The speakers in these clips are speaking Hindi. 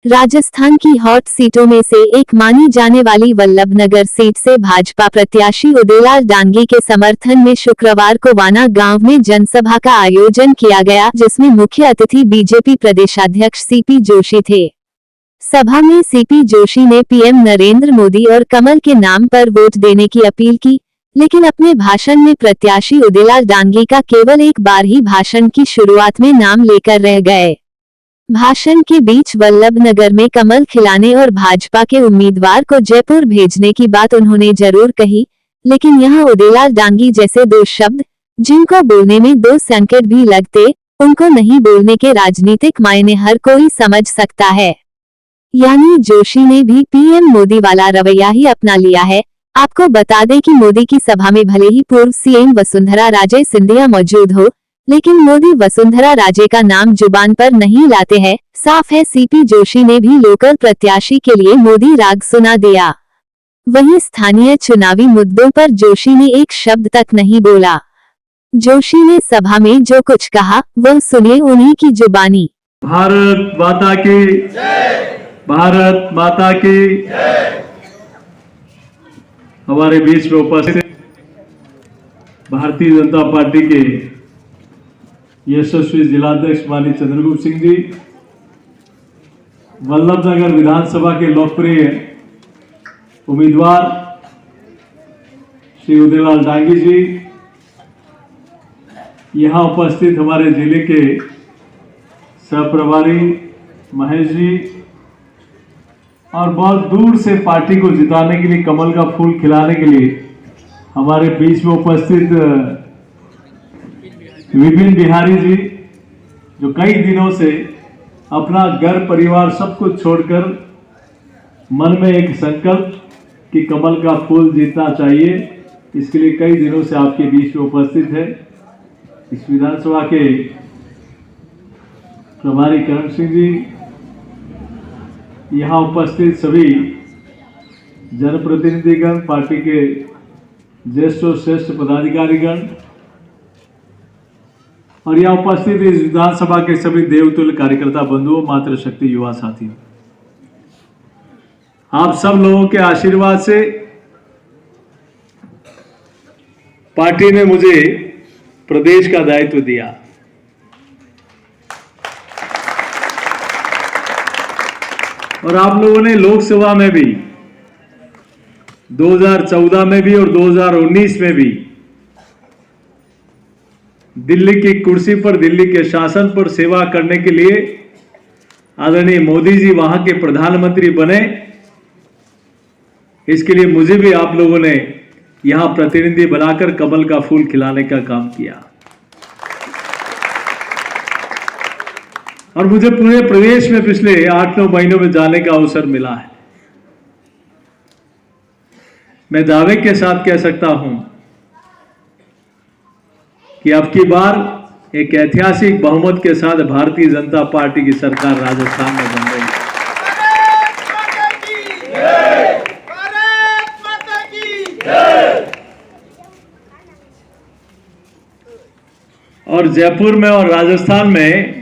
राजस्थान की हॉट सीटों में से एक मानी जाने वाली वल्लभनगर सीट से भाजपा प्रत्याशी उदयलाल डांगी के समर्थन में शुक्रवार को वाना गांव में जनसभा का आयोजन किया गया, जिसमें मुख्य अतिथि बीजेपी प्रदेशाध्यक्ष सीपी जोशी थे। सभा में सीपी जोशी ने पीएम नरेंद्र मोदी और कमल के नाम पर वोट देने की अपील की, लेकिन अपने भाषण में प्रत्याशी उदयलाल डांगी का केवल एक बार ही भाषण की शुरुआत में नाम लेकर रह गए। भाषण के बीच वल्लभनगर में कमल खिलाने और भाजपा के उम्मीदवार को जयपुर भेजने की बात उन्होंने जरूर कही, लेकिन यहाँ उदयलाल डांगी जैसे दो शब्द, जिनको बोलने में दो संकट भी लगते, उनको नहीं बोलने के राजनीतिक मायने हर कोई समझ सकता है। यानी जोशी ने भी पीएम मोदी वाला रवैया ही अपना लिया है। आपको बता दें कि मोदी की सभा में भले ही पूर्व सीएम वसुंधरा राजे सिंधिया मौजूद हो, लेकिन मोदी वसुंधरा राजे का नाम जुबान पर नहीं लाते हैं। साफ है, सीपी जोशी ने भी लोकल प्रत्याशी के लिए मोदी राग सुना दिया। वहीं स्थानीय चुनावी मुद्दों पर जोशी ने एक शब्द तक नहीं बोला। जोशी ने सभा में जो कुछ कहा वह सुनिए उन्हीं की जुबानी। भारत माता की जय, भारत माता की जय। हमारे बीच में उपस्थित भारतीय जनता पार्टी के यशस्वी जिलाध्यक्ष माननीय चंद्रगुप्त सिंह जी, वल्लभनगर विधानसभा के लोकप्रिय उम्मीदवार श्री उदयलाल डांगी जी, यहाँ उपस्थित हमारे जिले के सहप्रभारी महेश जी, और बहुत दूर से पार्टी को जिताने के लिए, कमल का फूल खिलाने के लिए हमारे बीच में उपस्थित विपिन बिहारी जी, जो कई दिनों से अपना घर परिवार सब कुछ छोड़कर मन में एक संकल्प कि कमल का फूल जीतना चाहिए, इसके लिए कई दिनों से आपके बीच में उपस्थित है। इस विधानसभा के प्रभारी करण सिंह जी, यहाँ उपस्थित सभी जनप्रतिनिधिगण, पार्टी के ज्येष्ठ और श्रेष्ठ पदाधिकारीगण, और यहाँ उपस्थित इस विधानसभा के सभी देवतुल्य कार्यकर्ता बंधुओं, मातृशक्ति युवा साथियों, आप सब लोगों के आशीर्वाद से पार्टी ने मुझे प्रदेश का दायित्व दिया। और आप लोगों ने लोकसभा में भी 2014 में भी और 2019 में भी दिल्ली की कुर्सी पर, दिल्ली के शासन पर सेवा करने के लिए आदरणीय मोदी जी वहां के प्रधानमंत्री बने, इसके लिए मुझे भी आप लोगों ने यहां प्रतिनिधि बनाकर कमल का फूल खिलाने का काम किया। और मुझे पूरे प्रदेश में पिछले 8-9 महीनों में जाने का अवसर मिला है। मैं दावे के साथ कह सकता हूं कि अब की बार एक ऐतिहासिक बहुमत के साथ भारतीय जनता पार्टी की सरकार राजस्थान में बन रही है। और जयपुर में और राजस्थान में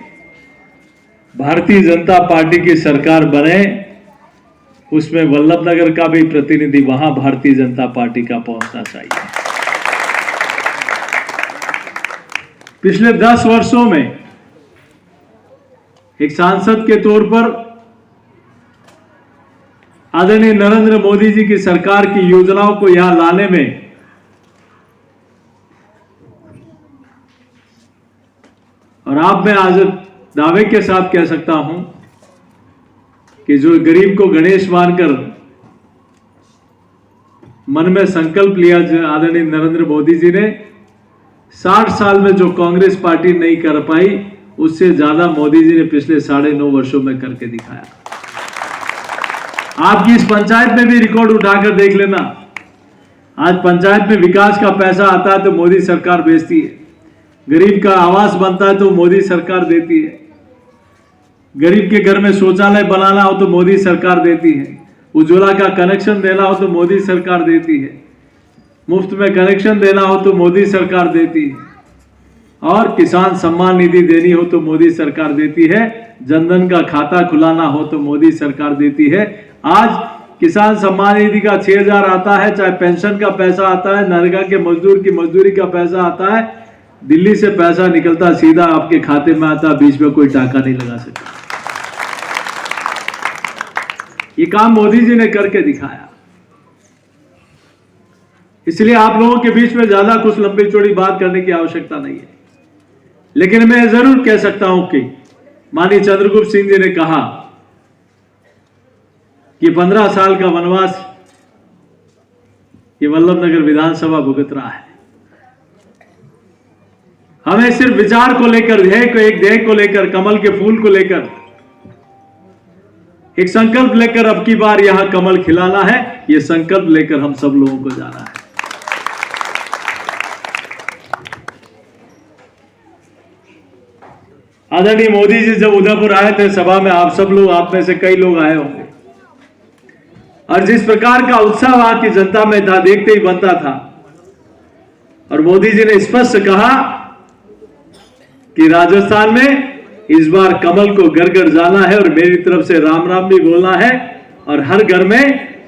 भारतीय जनता पार्टी की सरकार बने, उसमें वल्लभनगर का भी प्रतिनिधि वहां भारतीय जनता पार्टी का पहुंचना चाहिए। पिछले 10 वर्षों में एक सांसद के तौर पर आदरणीय नरेंद्र मोदी जी की सरकार की योजनाओं को यहां लाने में और मैं आज दावे के साथ कह सकता हूं कि जो गरीब को गणेश मानकर मन में संकल्प लिया आदरणीय नरेंद्र मोदी जी ने, 60 साल में जो कांग्रेस पार्टी नहीं कर पाई, उससे ज्यादा मोदी जी ने पिछले 9.5 वर्षों में करके दिखाया। आपकी इस पंचायत में भी रिकॉर्ड उठाकर देख लेना। आज पंचायत में विकास का पैसा आता है तो मोदी सरकार भेजती है, गरीब का आवास बनता है तो मोदी सरकार देती है, गरीब के घर में शौचालय बनाना हो तो मोदी सरकार देती है, उज्ज्वला का कनेक्शन देना हो तो मोदी सरकार देती है, मुफ्त में कनेक्शन देना हो तो मोदी सरकार देती है। और किसान सम्मान निधि देनी हो तो मोदी सरकार देती है, जनधन का खाता खुलाना हो तो मोदी सरकार देती है। आज किसान सम्मान निधि का 6,000 आता है, चाहे पेंशन का पैसा आता है, नरेगा के मजदूर की मजदूरी का पैसा आता है, दिल्ली से पैसा निकलता सीधा आपके खाते में आता, बीच में कोई टाका नहीं लगा सकता। ये काम मोदी जी ने करके दिखाया। इसलिए आप लोगों के बीच में ज्यादा कुछ लंबी चौड़ी बात करने की आवश्यकता नहीं है, लेकिन मैं जरूर कह सकता हूं कि माननीय चंद्रगुप्त सिंह जी ने कहा कि 15 साल का वनवास ये वल्लभनगर विधानसभा भुगत रहा है। हमें सिर्फ विचार को लेकर, ध्येय को लेकर, कमल के फूल को लेकर एक संकल्प लेकर अब की बार यहां कमल खिलाना है। यह संकल्प लेकर हम सब लोगों को जाना है। आदरणीय मोदी जी जब उदयपुर आए थे सभा में, आप में से कई लोग आए होंगे, और जिस प्रकार का उत्साह वहां की जनता में था, देखते ही बनता था। और मोदी जी ने स्पष्ट कहा कि राजस्थान में इस बार कमल को घर घर जाना है और मेरी तरफ से राम राम भी बोलना है और हर घर में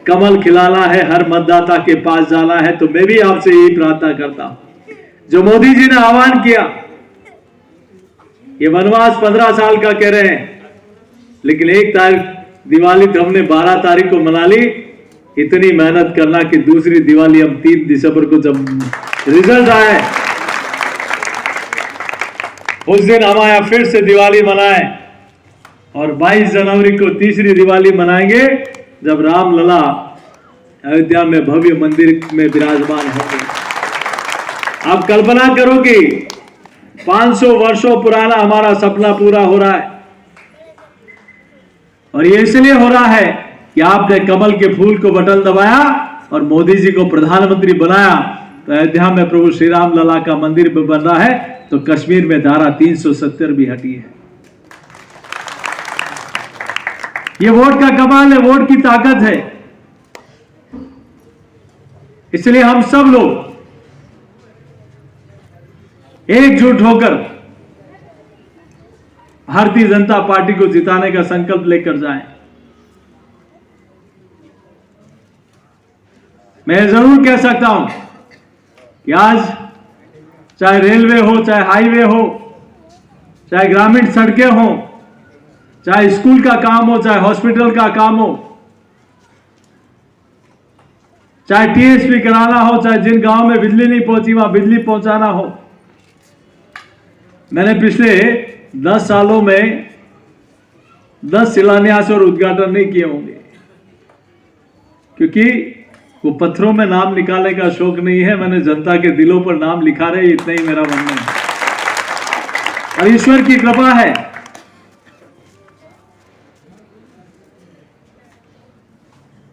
कमल खिलाना है, हर मतदाता के पास जाना है। तो मैं भी आपसे यही प्रार्थना करता हूं, जो मोदी जी ने आह्वान किया, ये वनवास 15 साल का कह रहे हैं, लेकिन 1 तारीख दिवाली तो हमने 12 तारीख को मना ली। इतनी मेहनत करना कि दूसरी दिवाली हम 3 दिसंबर को जब रिजल्ट आए उस दिन हम आया फिर से दिवाली मनाएं, और 22 जनवरी को तीसरी दिवाली मनाएंगे जब राम लला अयोध्या में भव्य मंदिर में विराजमान होंगे। आप कल्पना करो कि 500 वर्षों पुराना हमारा सपना पूरा हो रहा है, और ये इसलिए हो रहा है कि आपने कमल के फूल को बटन दबाया और मोदी जी को प्रधानमंत्री बनाया। तो अयोध्या में प्रभु श्री राम लला का मंदिर बन रहा है, तो कश्मीर में धारा 370 भी हटी है। ये वोट का कमाल है, वोट की ताकत है। इसलिए हम सब लोग एकजुट होकर भारतीय जनता पार्टी को जिताने का संकल्प लेकर जाएं। मैं जरूर कह सकता हूं कि आज चाहे रेलवे हो, चाहे हाईवे हो, चाहे ग्रामीण सड़कें हो, चाहे स्कूल का काम हो, चाहे हॉस्पिटल का काम हो, चाहे टीएसपी कराना हो, चाहे जिन गांव में बिजली नहीं पहुंची वहां बिजली पहुंचाना हो। मैंने पिछले 10 सालों में 10 शिलान्यास और उद्घाटन नहीं किए होंगे, क्योंकि वो पत्थरों में नाम निकालने का शौक नहीं है। मैंने जनता के दिलों पर नाम लिखा रहे, इतना ही मेरा मन है। और ईश्वर की कृपा है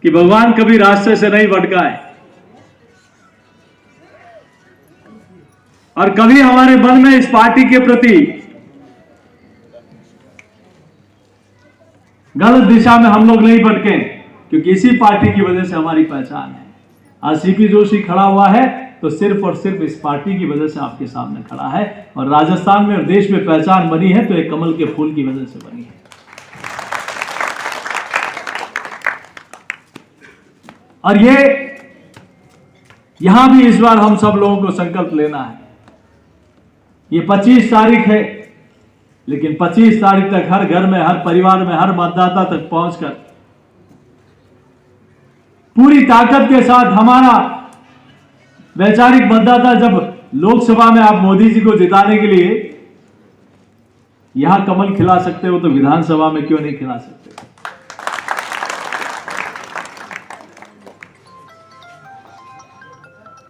कि भगवान कभी रास्ते से नहीं भटकाए, और कभी हमारे मन में इस पार्टी के प्रति गलत दिशा में हम लोग नहीं भटके, क्योंकि इसी पार्टी की वजह से हमारी पहचान है। आज सीपी जोशी खड़ा हुआ है तो सिर्फ और सिर्फ इस पार्टी की वजह से आपके सामने खड़ा है, और राजस्थान में और देश में पहचान बनी है तो एक कमल के फूल की वजह से बनी है। और ये यहां भी इस बार हम सब लोगों को संकल्प लेना है। ये 25 तारीख है, लेकिन 25 तारीख तक हर घर में, हर परिवार में, हर मतदाता तक पहुंचकर पूरी ताकत के साथ हमारा वैचारिक मतदाता, जब लोकसभा में आप मोदी जी को जिताने के लिए यहां कमल खिला सकते हो, तो विधानसभा में क्यों नहीं खिला सकते?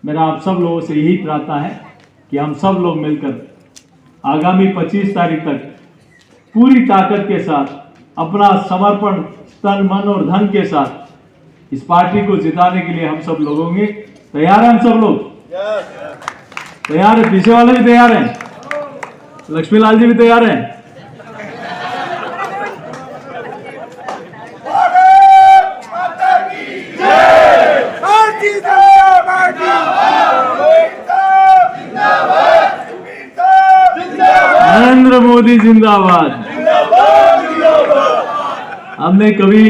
मेरा आप सब लोगों से यही प्रार्थना है कि हम सब लोग मिलकर आगामी 25 तारीख तक पूरी ताकत के साथ अपना समर्पण तन मन और धन के साथ इस पार्टी को जिताने के लिए हम सब लोग होंगे। तैयार हैं हम सब लोग? तैयार है? पीछे वाले भी तैयार हैं? लक्ष्मीलाल जी भी तैयार हैं? मोदी जिंदाबाद। हमने कभी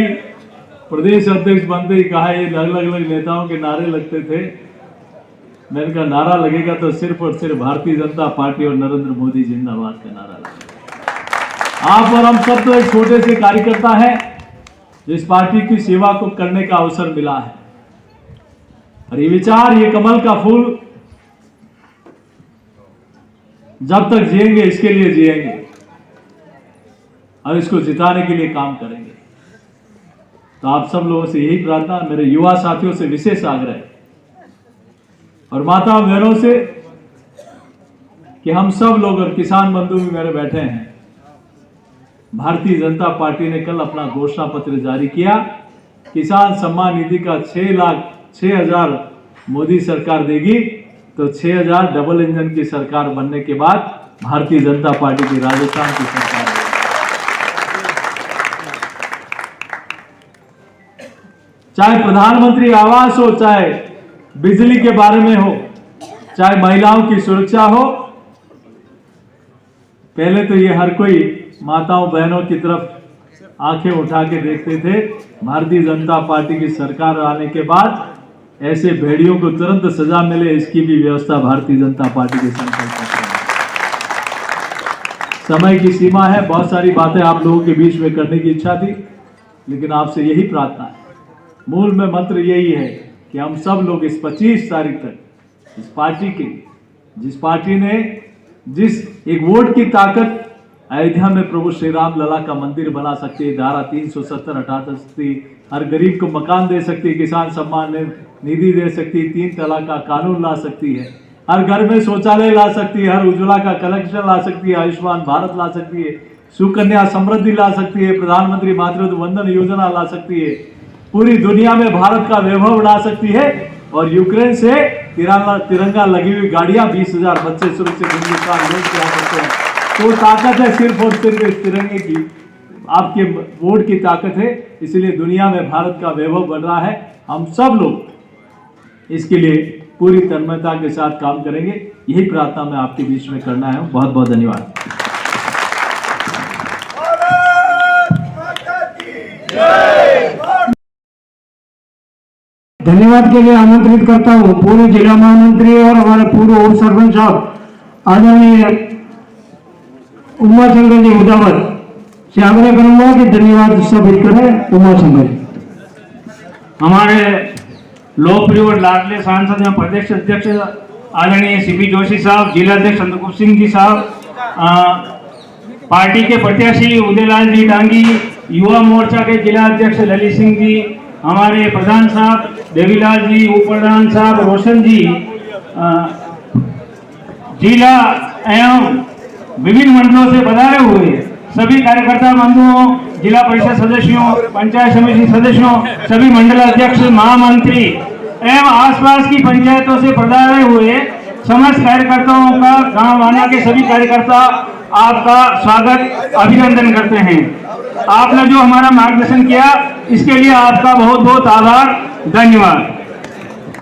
प्रदेश अध्यक्ष बनते ही कहा, ये अलग अलग नेताओं के नारे लगते थे। मैंने कहा नारा लगेगा तो सिर्फ और सिर्फ भारतीय जनता पार्टी और नरेंद्र मोदी जिंदाबाद का नारा लगेगा। आप और हम सब तो एक छोटे से कार्यकर्ता है जिस पार्टी की सेवा को करने का अवसर मिला है। और ये विचार, ये कमल का फूल जब तक जिएंगे इसके लिए जिएंगे और इसको जिताने के लिए काम करेंगे। तो आप सब लोगों से यही प्रार्थना, मेरे युवा साथियों से विशेष आग्रह और माता बहनों से कि हम सब लोग और किसान बंधु भी मेरे बैठे हैं। भारतीय जनता पार्टी ने कल अपना घोषणा पत्र जारी किया। किसान सम्मान निधि का 6,00,000 मोदी सरकार देगी, तो 6,000 डबल इंजन की सरकार बनने के बाद भारतीय जनता पार्टी की राजस्थान की सरकार है। चाहे प्रधानमंत्री आवास हो, चाहे बिजली के बारे में हो, चाहे महिलाओं की सुरक्षा हो, पहले तो ये हर कोई माताओं बहनों की तरफ आंखें उठा के देखते थे। भारतीय जनता पार्टी की सरकार आने के बाद ऐसे भेड़ियों को तुरंत सजा मिले, इसकी भी व्यवस्था भारतीय जनता पार्टी के संकल्प में। समय की सीमा है, बहुत सारी बातें आप लोगों के बीच में करने की इच्छा थी, लेकिन आपसे यही प्रार्थना है, मूल में मंत्र यही है कि हम सब लोग इस 25 तारीख तक इस पार्टी के, जिस पार्टी ने जिस एक वोट की ताकत अयोध्या में प्रभु श्री राम लला का मंदिर बना सकती है, धारा 370 हटा सकती, हर गरीब को मकान दे सकती है, किसान सम्मान निधि दे सकती है, 3 तलाक का कानून ला सकती है, हर घर में शौचालय ला सकती है, हर उज्ज्वला का कनेक्शन ला सकती है, आयुष्मान भारत ला सकती है, सुकन्या समृद्धि ला सकती है, प्रधानमंत्री मातृत्व वंदन योजना ला सकती है, पूरी दुनिया में भारत का वैभव बढ़ा सकती है, और यूक्रेन से तिरंगा लगी हुई गाड़ियां 20,000 बच्चे सुरक्षित हिंदुस्तान लोग आ सकते हैं। तो ताकत है सिर्फ और सिर्फ इस तिरंगे की, आपके वोट की ताकत है। इसलिए दुनिया में भारत का वैभव बढ़ रहा है। हम सब लोग इसके लिए पूरी तन्मयता के साथ काम करेंगे, यही प्रार्थना मैं आपके बीच में करना है। बहुत बहुत धन्यवाद। धन्यवाद के लिए आमंत्रित करता हूँ पूर्व जिला महामंत्री और हमारे पूर्व उप सरपंच साहब आदरणीय उमा शंकर जी उदावत से आग्रह करूंगा कि धन्यवाद सभी करें। उमा शंकर जी हमारे लोकप्रिय और लाडले सांसद एवं प्रदेश अध्यक्ष आदरणीय सीपी जोशी साहब, जिलाध्यक्ष संतकुमार सिंह जी साहब, पार्टी के प्रत्याशी उदयलाल जी डांगी, युवा मोर्चा के जिला अध्यक्ष ललित सिंह जी, हमारे प्रधान साहब देवीलाल जी, उप प्रधान साहब रोशन जी, जिला एवं विभिन्न मंडलों से पधारे हुए सभी कार्यकर्ता बंधुओं, जिला परिषद सदस्यों, पंचायत समिति सदस्यों, सभी मंडल अध्यक्ष, महामंत्री एवं आसपास की पंचायतों से पधारे हुए समस्त कार्यकर्ताओं का, गांव वाना के सभी कार्यकर्ता आपका स्वागत अभिनंदन करते हैं। आपने जो हमारा मार्गदर्शन किया इसके लिए आपका बहुत बहुत आभार, धन्यवाद।